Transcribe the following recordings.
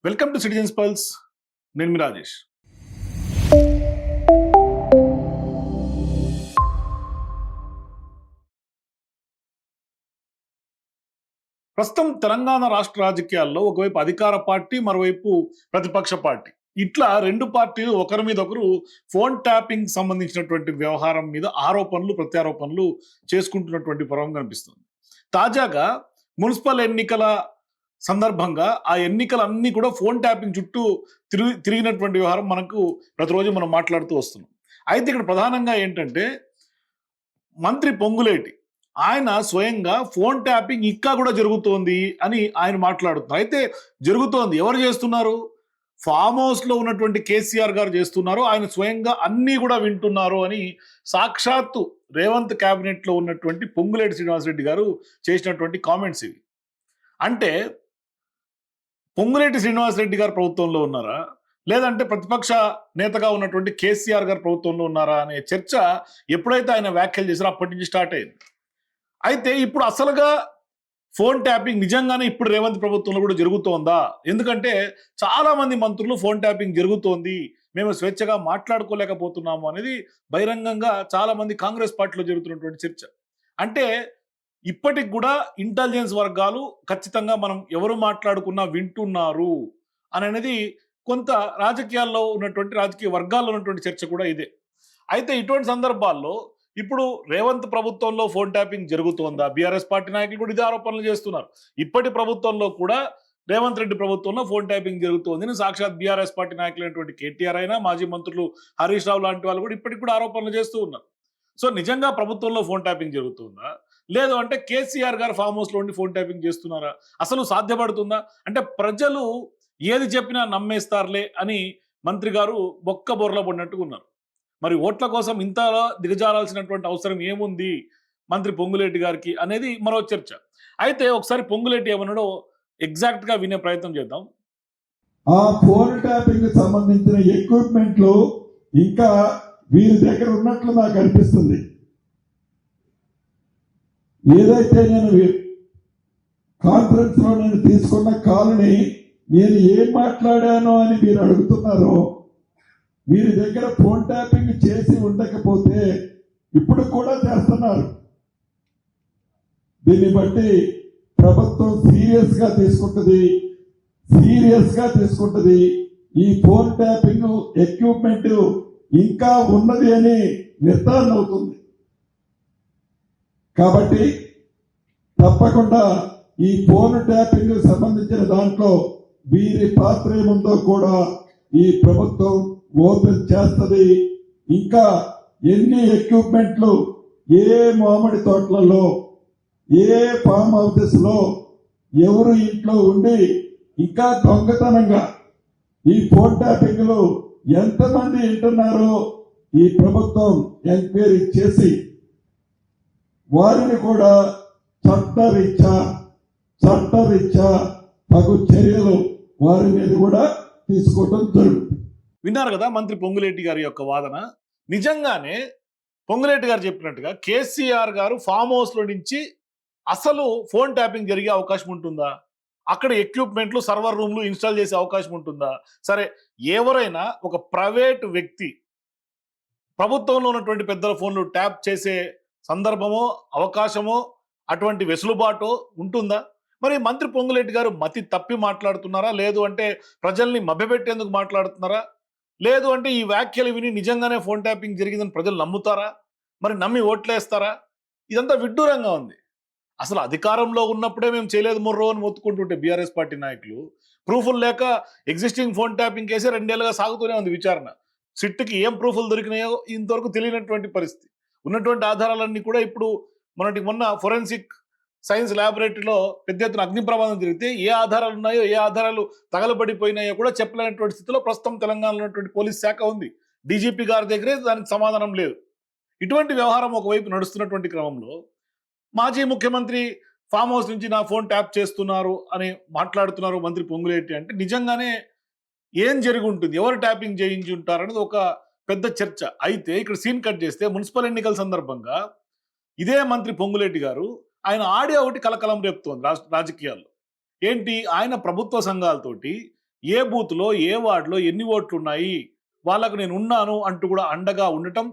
Welcome to citizens pulse. నేను మీ రాజేష్. ప్రస్తుతం తెలంగాణ రాష్ట్ర రాజకీయాల్లో ఒకవైపు అధికార పార్టీ, మరోవైపు ప్రతిపక్ష పార్టీ. ఇట్లా రెండు పార్టీలు ఒకరి మీద ఒకరు ఫోన్ ట్యాపింగ్ సంబంధించినటువంటి వ్యవహారం మీద ఆరోపణలు, ప్రత్యారోపణలు చేసుకుంటున్నటువంటి పర్వం కనిపిస్తుంది. తాజాగా మున్సిపల్ ఎన్నికల సందర్భంగా ఆ ఎన్నికలన్నీ కూడా ఫోన్ ట్యాపింగ్ చుట్టూ తిరిగినటువంటి వ్యవహారం మనకు ప్రతిరోజు మనం మాట్లాడుతూ వస్తున్నాం. అయితే ఇక్కడ ప్రధానంగా ఏంటంటే మంత్రి పొంగులేటి ఆయన స్వయంగా ఫోన్ ట్యాపింగ్ ఇంకా కూడా జరుగుతోంది అని ఆయన మాట్లాడుతున్నారు. అయితే జరుగుతోంది, ఎవరు చేస్తున్నారు? ఫామ్ హౌస్ లో ఉన్నటువంటి కేసీఆర్ గారు చేస్తున్నారు. ఆయన స్వయంగా అన్నీ కూడా వింటున్నారు అని సాక్షాత్తు రేవంత్ క్యాబినెట్ లో ఉన్నటువంటి పొంగులేటి శ్రీనివాసరెడ్డి గారు చేసినటువంటి కామెంట్స్ ఇవి. అంటే పొంగులేటి శ్రీనివాసరెడ్డి గారు ప్రభుత్వంలో ఉన్నారా, లేదంటే ప్రతిపక్ష నేతగా ఉన్నటువంటి కేసీఆర్ గారు ప్రభుత్వంలో ఉన్నారా అనే చర్చ ఎప్పుడైతే ఆయన వ్యాఖ్యలు చేశారో అప్పటి నుంచి స్టార్ట్ అయింది. అయితే ఇప్పుడు అసలుగా ఫోన్ ట్యాపింగ్ నిజంగానే ఇప్పుడు రేవంత్ ప్రభుత్వంలో కూడా జరుగుతోందా? ఎందుకంటే చాలా మంది మంత్రులు ఫోన్ ట్యాపింగ్ జరుగుతోంది, మేము స్వేచ్ఛగా మాట్లాడుకోలేకపోతున్నాము అనేది బహిరంగంగా చాలా మంది కాంగ్రెస్ పార్టీలో జరుగుతున్నటువంటి చర్చ. అంటే ఇప్పటికి కూడా ఇంటెలిజెన్స్ వర్గాలు ఖచ్చితంగా మనం ఎవరు మాట్లాడుకున్నా వింటున్నారు అనేది కొంత రాజకీయాల్లో ఉన్నటువంటి రాజకీయ వర్గాల్లో ఉన్నటువంటి చర్చ కూడా ఇదే. అయితే ఇటువంటి సందర్భాల్లో ఇప్పుడు రేవంత్ ప్రభుత్వంలో ఫోన్ ట్యాపింగ్ జరుగుతోందా? బీఆర్ఎస్ పార్టీ నాయకులు కూడా ఇదే ఆరోపణలు చేస్తున్నారు. ఇప్పటి ప్రభుత్వంలో కూడా రేవంత్ రెడ్డి ప్రభుత్వంలో ఫోన్ ట్యాపింగ్ జరుగుతోంది. సాక్షాత్ బీఆర్ఎస్ పార్టీ నాయకులైనటువంటి కేటీఆర్ అయినా, మాజీ మంత్రులు హరీష్ రావు లాంటి వాళ్ళు కూడా ఇప్పటికి కూడా ఆరోపణలు చేస్తూ ఉన్నారు. సో నిజంగా ప్రభుత్వంలో ఫోన్ ట్యాపింగ్ జరుగుతుందా, లేదు అంటే కేసీఆర్ గారు ఫామ్ హౌస్ లో ఉండి ఫోన్ ట్యాపింగ్ చేస్తున్నారా? అసలు సాధ్యపడుతుందా? అంటే ప్రజలు ఏది చెప్పినా నమ్మేస్తారులే అని మంత్రి గారు బొక్క బొర్ల పడినట్టుగా ఉన్నారు. మరి ఓట్ల కోసం ఇంత దిగజారాల్సినటువంటి అవసరం ఏముంది మంత్రి పొంగులేటి గారికి అనేది మరో చర్చ. అయితే ఒకసారి పొంగులేటి ఏమన్నాడో ఎగ్జాక్ట్ గా వినే ప్రయత్నం చేద్దాం. ఆ ఫోన్ ట్యాపింగ్ సంబంధించిన ఎక్విప్మెంట్లు ఇంకా వీరి దగ్గర ఉన్నట్లు నాకు అనిపిస్తుంది. ఏదైతే నేను కాన్ఫరెన్స్ లో నేను తీసుకున్న కాల్ని నేను ఏం మాట్లాడానో అని మీరు అడుగుతున్నారో, వీరి దగ్గర ఫోన్ ట్యాపింగ్ చేసి ఉండకపోతే ఇప్పుడు కూడా చేస్తున్నారు. దీన్ని బట్టి ప్రభుత్వం సీరియస్ గా తీసుకుంటుంది. ఈ ఫోన్ ట్యాపింగ్ ఎక్విప్మెంట్ ఇంకా ఉన్నది అని నిర్ధారణ అవుతుంది. కాబట్టి తప్పకుండా ఈ ఫోన్ ట్యాపింగ్ సంబంధించిన దాంట్లో వీరి పాత్ర ఏముందో కూడా ఈ ప్రభుత్వం ఓపెన్ చేస్తుంది. ఇంకా ఎన్ని ఎక్విప్మెంట్లు ఏ మామిడి తోటలలో, ఏ ఫామ్ హౌసెస్ లో ఎవరు ఇంట్లో ఉండి ఇంకా దొంగతనంగా ఈ ఫోన్ ట్యాపింగ్ లో ఎంతమంది వింటున్నారో ఈ ప్రభుత్వం ఎంక్వైరీ చేసి వారిని కూడా చట్టరీత్యా తగు చర్యలు వారి మీద కూడా తీసుకోవడం జరుగుతుంది. విన్నారు కదా మంత్రి పొంగులేటి గారి యొక్క వాదన. నిజంగానే పొంగులేటి గారు చెప్పినట్టుగా కేసీఆర్ గారు ఫామ్ హౌస్ లో నుంచి అసలు ఫోన్ ట్యాపింగ్ జరిగే అవకాశం ఉంటుందా? అక్కడ ఎక్విప్మెంట్లు, సర్వర్ రూమ్లు ఇన్స్టాల్ చేసే అవకాశం ఉంటుందా? సరే, ఎవరైనా ఒక ప్రైవేట్ వ్యక్తి ప్రభుత్వంలో ఉన్నటువంటి పెద్దల ఫోన్లు ట్యాప్ చేసే సందర్భమో, అవకాశమో, అటువంటి వెసులుబాటు ఉంటుందా? మరి మంత్రి పొంగులేటి గారు మతి తప్పి మాట్లాడుతున్నారా, లేదు అంటే ప్రజల్ని మభ్యపెట్టేందుకు మాట్లాడుతున్నారా, లేదు అంటే ఈ వ్యాఖ్యలు విని నిజంగానే ఫోన్ ట్యాపింగ్ జరిగిందని ప్రజలు నమ్ముతారా? మరి నమ్మి ఓట్లేస్తారా? ఇదంతా విడ్డూరంగా ఉంది. అసలు అధికారంలో ఉన్నప్పుడే మేము చేయలేదు మొర్రో అని మొత్తుకుంటుంటే బీఆర్ఎస్ పార్టీ నాయకులు, ప్రూఫ్లు లేక ఎగ్జిస్టింగ్ ఫోన్ ట్యాపింగ్ కేసే 2 ఏళ్లుగా సాగుతూనే ఉంది విచారణ. సిట్కి ఏం ప్రూఫ్లు దొరికినాయో ఇంతవరకు తెలియనటువంటి పరిస్థితి. ఉన్నటువంటి ఆధారాలన్నీ కూడా ఇప్పుడు మొన్న ఫోరెన్సిక్ సైన్స్ ల్యాబొరేటరీలో పెద్ద ఎత్తున అగ్ని ప్రమాదం జరిగితే ఏ ఆధారాలు ఉన్నాయో, ఏ ఆధారాలు తగలబడిపోయినాయో కూడా చెప్పలేనటువంటి స్థితిలో ప్రస్తుతం తెలంగాణలో ఉన్నటువంటి పోలీస్ శాఖ ఉంది. డీజీపీ గారి దగ్గరే దానికి సమాధానం లేదు. ఇటువంటి వ్యవహారం ఒకవైపు నడుస్తున్నటువంటి క్రమంలో మాజీ ముఖ్యమంత్రి ఫామ్ హౌస్ నుంచి నా ఫోన్ ట్యాప్ చేస్తున్నారు అని మాట్లాడుతున్నారు మంత్రి పొంగులేటి అంటే నిజంగానే ఏం జరిగి ఉంటుంది, ఎవరు ట్యాపింగ్ చేయించి ఉంటారు అనేది ఒక పెద్ద చర్చ. అయితే ఇక్కడ సీన్ కట్ చేస్తే మున్సిపల్ ఎన్నికల సందర్భంగా ఇదే మంత్రి పొంగులేటి గారు ఆయన ఆడియో ఒకటి కలకలం రేపుతోంది రాజకీయాల్లో. ఏంటి, ఆయన ప్రభుత్వ సంఘాలతోటి ఏ బూత్లో ఏ వార్డులో ఎన్ని ఓట్లు ఉన్నాయి, వాళ్ళకు నేను ఉన్నాను అంటూ కూడా అండగా ఉండటం,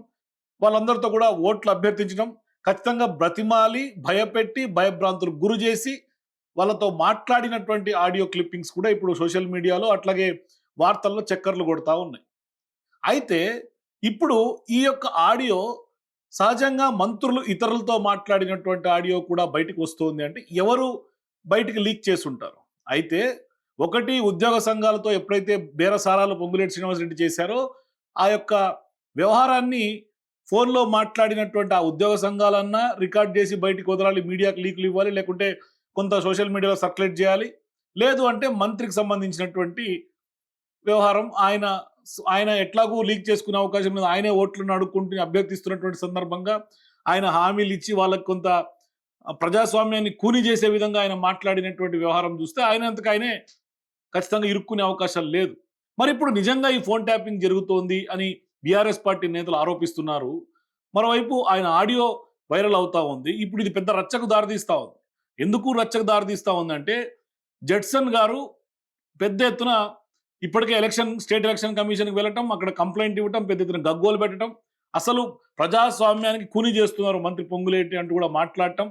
వాళ్ళందరితో కూడా ఓట్లు అభ్యర్థించడం, ఖచ్చితంగా బ్రతిమాలి భయపెట్టి భయభ్రాంతులకు గురి చేసి వాళ్ళతో మాట్లాడినటువంటి ఆడియో క్లిప్పింగ్స్ కూడా ఇప్పుడు సోషల్ మీడియాలో అట్లాగే వార్తల్లో చక్కర్లు కొడతా ఉన్నాయి. అయితే ఇప్పుడు ఈ యొక్క ఆడియో సహజంగా మంత్రులు ఇతరులతో మాట్లాడినటువంటి ఆడియో కూడా బయటకు వస్తుంది అంటే ఎవరు బయటికి లీక్ చేసి ఉంటారు. అయితే ఒకటి ఉద్యోగ సంఘాలతో ఎప్పుడైతే బేరసారాలు పొంగులేటి శ్రీనివాసరెడ్డి చేశారో ఆ యొక్క వ్యవహారాన్ని ఫోన్లో మాట్లాడినటువంటి ఆ ఉద్యోగ సంఘాలన్నా రికార్డ్ చేసి బయటికి వదలాలి, మీడియాకి లీకులు ఇవ్వాలి, లేకుంటే కొంత సోషల్ మీడియాలో సర్క్యులేట్ చేయాలి. లేదు అంటే మంత్రికి సంబంధించినటువంటి వ్యవహారం ఆయన ఎట్లాగూ లీక్ చేసుకునే అవకాశం లేదు. ఆయనే ఓట్లను అడుక్కుంటూ అభ్యర్థిస్తున్నటువంటి సందర్భంగా ఆయన హామీలు ఇచ్చి వాళ్ళకి కొంత ప్రజాస్వామ్యాన్ని కూని చేసే విధంగా ఆయన మాట్లాడినటువంటి వ్యవహారం చూస్తే ఆయనంతకు ఆయనే ఖచ్చితంగా ఇరుక్కునే అవకాశాలు లేదు. మరి ఇప్పుడు నిజంగా ఈ ఫోన్ ట్యాపింగ్ జరుగుతోంది అని బీఆర్ఎస్ పార్టీ నేతలు ఆరోపిస్తున్నారు. మరోవైపు ఆయన ఆడియో వైరల్ అవుతా ఉంది. ఇప్పుడు ఇది పెద్ద రచ్చకు దారితీస్తా ఉంది. ఎందుకు రచ్చకు దారితీస్తా ఉందంటే జడ్సన్ గారు పెద్ద ఎత్తున ఇప్పటికే స్టేట్ ఎలక్షన్ కమిషన్కి వెళ్ళటం, అక్కడ కంప్లైంట్ ఇవ్వటం, పెద్ద ఎత్తున గగ్గోలు పెట్టడం, అసలు ప్రజాస్వామ్యానికి కూని చేస్తున్నారు మంత్రి పొంగులేటి అంటూ కూడా మాట్లాడటం.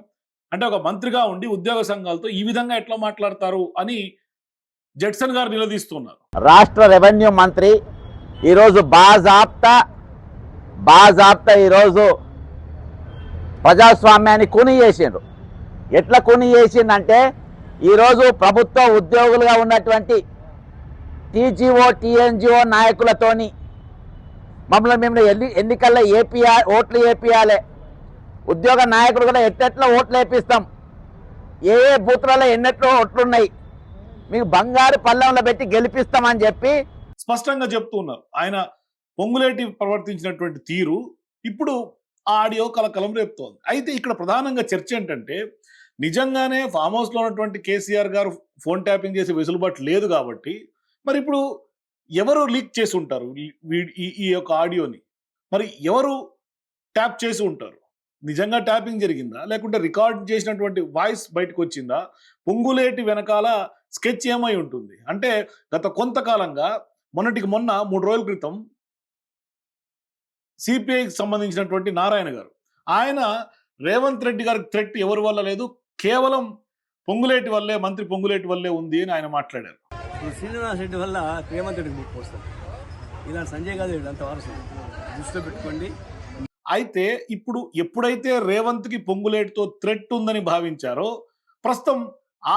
అంటే ఒక మంత్రిగా ఉండి ఉద్యోగ సంఘాలతో ఈ విధంగా ఎట్లా మాట్లాడతారు అని జడ్సన్ గారు నిలదీస్తున్నారు. రాష్ట్ర రెవెన్యూ మంత్రి ఈరోజు బాజాప్తా ఈరోజు ప్రజాస్వామ్యాన్ని కూని చేసిండ్రు. ఎట్లా కూని చేసిందంటే ఈరోజు ప్రభుత్వ ఉద్యోగులుగా ఉన్నటువంటి టీజీఓ టీఎన్జిఓ నాయకులతోని మమ్మల్ని ఎన్నికల్లో ఓట్లు వేపియాలి, ఉద్యోగ నాయకులు కూడా ఎట్లా ఓట్లు వేపిస్తాం, ఏ బూత్లలో ఎన్నెట్లో ఓట్లున్నాయి, మీకు బంగారు పళ్ళంలో పెట్టి గెలిపిస్తామని చెప్పి స్పష్టంగా చెప్తూ ఉన్నారు. ఆయన పొంగులేటి ప్రవర్తించినటువంటి తీరు ఇప్పుడు ఆడియో కలకలం రేపుతోంది. అయితే ఇక్కడ ప్రధానంగా చర్చ ఏంటంటే నిజంగానే ఫామ్ హౌస్లో ఉన్నటువంటి కేసీఆర్ గారు ఫోన్ ట్యాపింగ్ చేసే వెసులుబాటు లేదు కాబట్టి మరి ఇప్పుడు ఎవరు లీక్ చేసి ఉంటారు ఈ యొక్క ఆడియోని? మరి ఎవరు ట్యాప్ చేసి ఉంటారు? నిజంగా ట్యాపింగ్ జరిగిందా, లేకుంటే రికార్డ్ చేసినటువంటి వాయిస్ బయటకు వచ్చిందా? పొంగులేటి వెనకాల స్కెచ్ ఏమై ఉంటుంది అంటే గత కొంతకాలంగా మొన్నటికి మొన్న 3 రోజుల క్రితం సిపిఐకి సంబంధించినటువంటి నారాయణ గారు ఆయన రేవంత్ రెడ్డి గారికి థ్రెట్ ఎవరి వల్ల లేదు, కేవలం పొంగులేటి వల్లే, మంత్రి పొంగులేటి వల్లే ఉంది అని ఆయన మాట్లాడారు. శ్రీనివాస్ రెడ్డి వల్ల రేవంత్ రెడ్డికి బుక్ వస్తారు. ఇలా సంజయ్ గారు అంత వారసు దృష్టిలో పెట్టుకోండి. అయితే ఇప్పుడు ఎప్పుడైతే రేవంత్కి పొంగులేటితో థ్రెట్ ఉందని భావించారో ప్రస్తుతం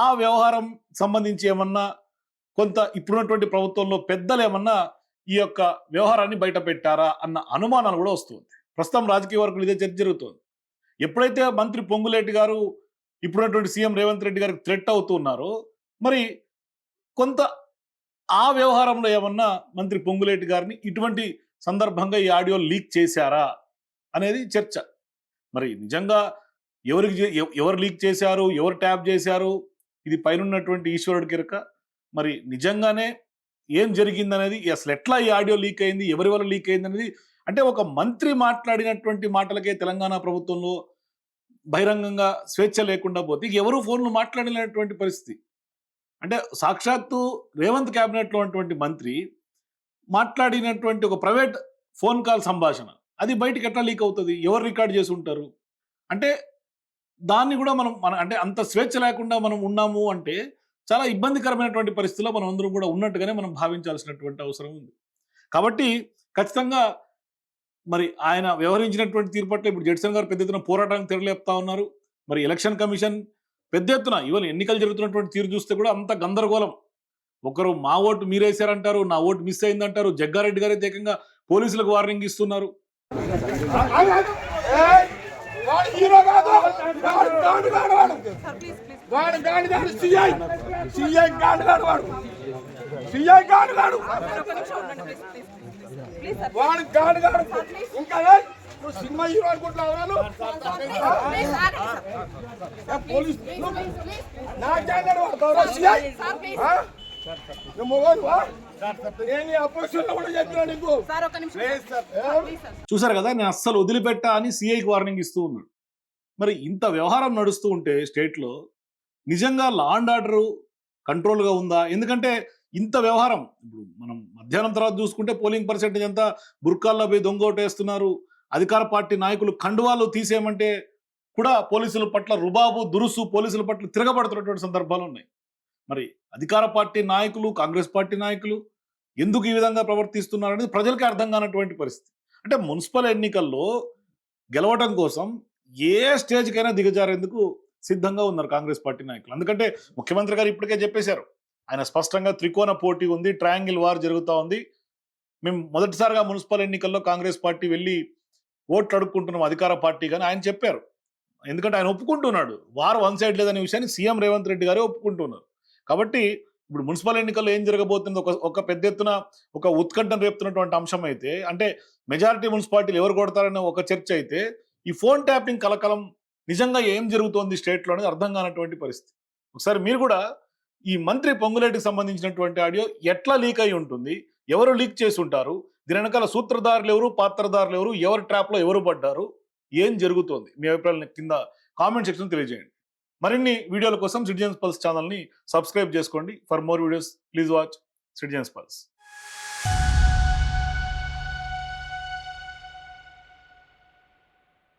ఆ వ్యవహారం సంబంధించి ఏమన్నా కొంత ఇప్పుడున్నటువంటి ప్రభుత్వంలో పెద్దలు ఏమన్నా ఈ యొక్క వ్యవహారాన్ని బయట పెట్టారా అన్న అనుమానాలు కూడా వస్తుంది. ప్రస్తుతం రాజకీయ వర్గంలో ఇదే చర్చ జరుగుతుంది. ఎప్పుడైతే మంత్రి పొంగులేటి గారు ఇప్పుడున్నటువంటి సీఎం రేవంత్ రెడ్డి గారికి థ్రెట్ అవుతున్నారో మరి కొంత ఆ వ్యవహారంలో ఏమన్నా మంత్రి పొంగులేటి గారిని ఇటువంటి సందర్భంగా ఈ ఆడియో లీక్ చేశారా అనేది చర్చ. మరి నిజంగా ఎవరు లీక్ చేశారు, ఎవరు ట్యాప్ చేశారు, ఇది పైనున్నటువంటి ఈశ్వరుడికి ఎరుక. మరి నిజంగానే ఏం జరిగిందనేది, అసలు ఎట్లా ఈ ఆడియో లీక్ అయింది, ఎవరి వల్ల లీక్ అయింది అనేది, అంటే ఒక మంత్రి మాట్లాడినటువంటి మాటలకే తెలంగాణ ప్రభుత్వంలో బహిరంగంగా స్వేచ్ఛ లేకుండా పోతే ఎవరు ఫోన్లు మాట్లాడలేనటువంటి పరిస్థితి. అంటే సాక్షాత్తు రేవంత్ క్యాబినెట్లో ఉన్నటువంటి మంత్రి మాట్లాడినటువంటి ఒక ప్రైవేట్ ఫోన్ కాల్ సంభాషణ అది బయటికి ఎట్లా లీక్ అవుతుంది? ఎవరు రికార్డ్ చేసి ఉంటారు? అంటే దాన్ని కూడా మనం అంటే అంత స్వేచ్ఛ లేకుండా మనం ఉన్నాము అంటే చాలా ఇబ్బందికరమైనటువంటి పరిస్థితుల్లో మనం అందరం కూడా ఉన్నట్టుగానే మనం భావించాల్సినటువంటి అవసరం ఉంది. కాబట్టి ఖచ్చితంగా మరి ఆయన వ్యవహరించినటువంటి తీరు పట్ల ఇప్పుడు జడ్సన్ గారు పెద్ద ఎత్తున పోరాటానికి తెరలేపుతా ఉన్నారు. మరి ఎలక్షన్ కమిషన్ పెద్ద ఎత్తున ఇవాళ ఎన్నికలు జరుగుతున్నటువంటి తీరు చూస్తే కూడా అంత గందరగోళం. ఒకరు మా ఓటు మీరేశారంటారు, నా ఓటు మిస్ అయిందంటారు. జగ్గారెడ్డి గారు అయితే ఏకంగా పోలీసులకు వార్నింగ్ ఇస్తున్నారు. సినిమా హీరో అనుకుంటున్నావు చూసారు కదా, నేను అస్సలు వదిలిపెట్టా అని సిఐకి వార్నింగ్ ఇస్తూ ఉన్నాడు. మరి ఇంత వ్యవహారం నడుస్తూ ఉంటే స్టేట్లో నిజంగా లా అండ్ ఆర్డర్ కంట్రోల్గా ఉందా? ఎందుకంటే ఇంత వ్యవహారం ఇప్పుడు మనం మధ్యాహ్నం తర్వాత చూసుకుంటే పోలింగ్ పర్సెంటేజ్ అంతా బుర్కాల్లో పోయి దొంగ ఓటేస్తున్నారు. అధికార పార్టీ నాయకులు కండువాలు తీసేయమంటే కూడా పోలీసుల పట్ల రుబాబు దురుసు పోలీసుల పట్ల తిరగబడుతున్నటువంటి సందర్భాలు ఉన్నాయి. మరి అధికార పార్టీ నాయకులు, కాంగ్రెస్ పార్టీ నాయకులు ఎందుకు ఈ విధంగా ప్రవర్తిస్తున్నారు అనేది ప్రజలకి అర్థం కానటువంటి పరిస్థితి. అంటే మున్సిపల్ ఎన్నికల్లో గెలవడం కోసం ఏ స్టేజ్కైనా దిగజారేందుకు సిద్ధంగా ఉన్నారు కాంగ్రెస్ పార్టీ నాయకులు. ఎందుకంటే ముఖ్యమంత్రి గారు ఇప్పటికే చెప్పేశారు, ఆయన స్పష్టంగా త్రికోణ పోటీ ఉంది, ట్రయాంగిల్ వార్ జరుగుతూ ఉంది. మేము మొదటిసారిగా మున్సిపల్ ఎన్నికల్లో కాంగ్రెస్ పార్టీ వెళ్ళి ఓట్లు అడుక్కుంటున్నాం అధికార పార్టీ కానీ ఆయన చెప్పారు. ఎందుకంటే ఆయన ఒప్పుకుంటున్నాడు, వార్ వన్ సైడ్ లేదనే విషయాన్ని సీఎం రేవంత్ రెడ్డి గారే ఒప్పుకుంటున్నారు. కాబట్టి ఇప్పుడు మున్సిపల్ ఎన్నికల్లో ఏం జరగబోతుంది ఒక పెద్ద ఎత్తున ఒక ఉత్కంఠం రేపుతున్నటువంటి అంశం అయితే, అంటే మెజారిటీ మున్సిపాలిటీలు ఎవరు కొడతారనే ఒక చర్చ అయితే, ఈ ఫోన్ ట్యాపింగ్ కలకలం నిజంగా ఏం జరుగుతోంది స్టేట్లో అనేది అర్థం కానటువంటి పరిస్థితి. ఒకసారి మీరు కూడా ఈ మంత్రి పొంగులేటికి సంబంధించినటువంటి ఆడియో ఎట్లా లీక్ అయి ఉంటుంది, ఎవరు లీక్ చేసి ఉంటారు, దీని వెనకాల సూత్రధారులు ఎవరు, పాత్రధారులు ఎవరు, ఎవరి ట్రాప్లో ఎవరు పడ్డారు, ఏం జరుగుతోంది, మీ అభిప్రాయాలను కింద కామెంట్ సెక్షన్ తెలియజేయండి. మరిన్ని వీడియోల కోసం సిటిజన్స్ పల్స్ ఛానల్ని సబ్స్క్రైబ్ చేసుకోండి. For more videos please watch citizens pulse.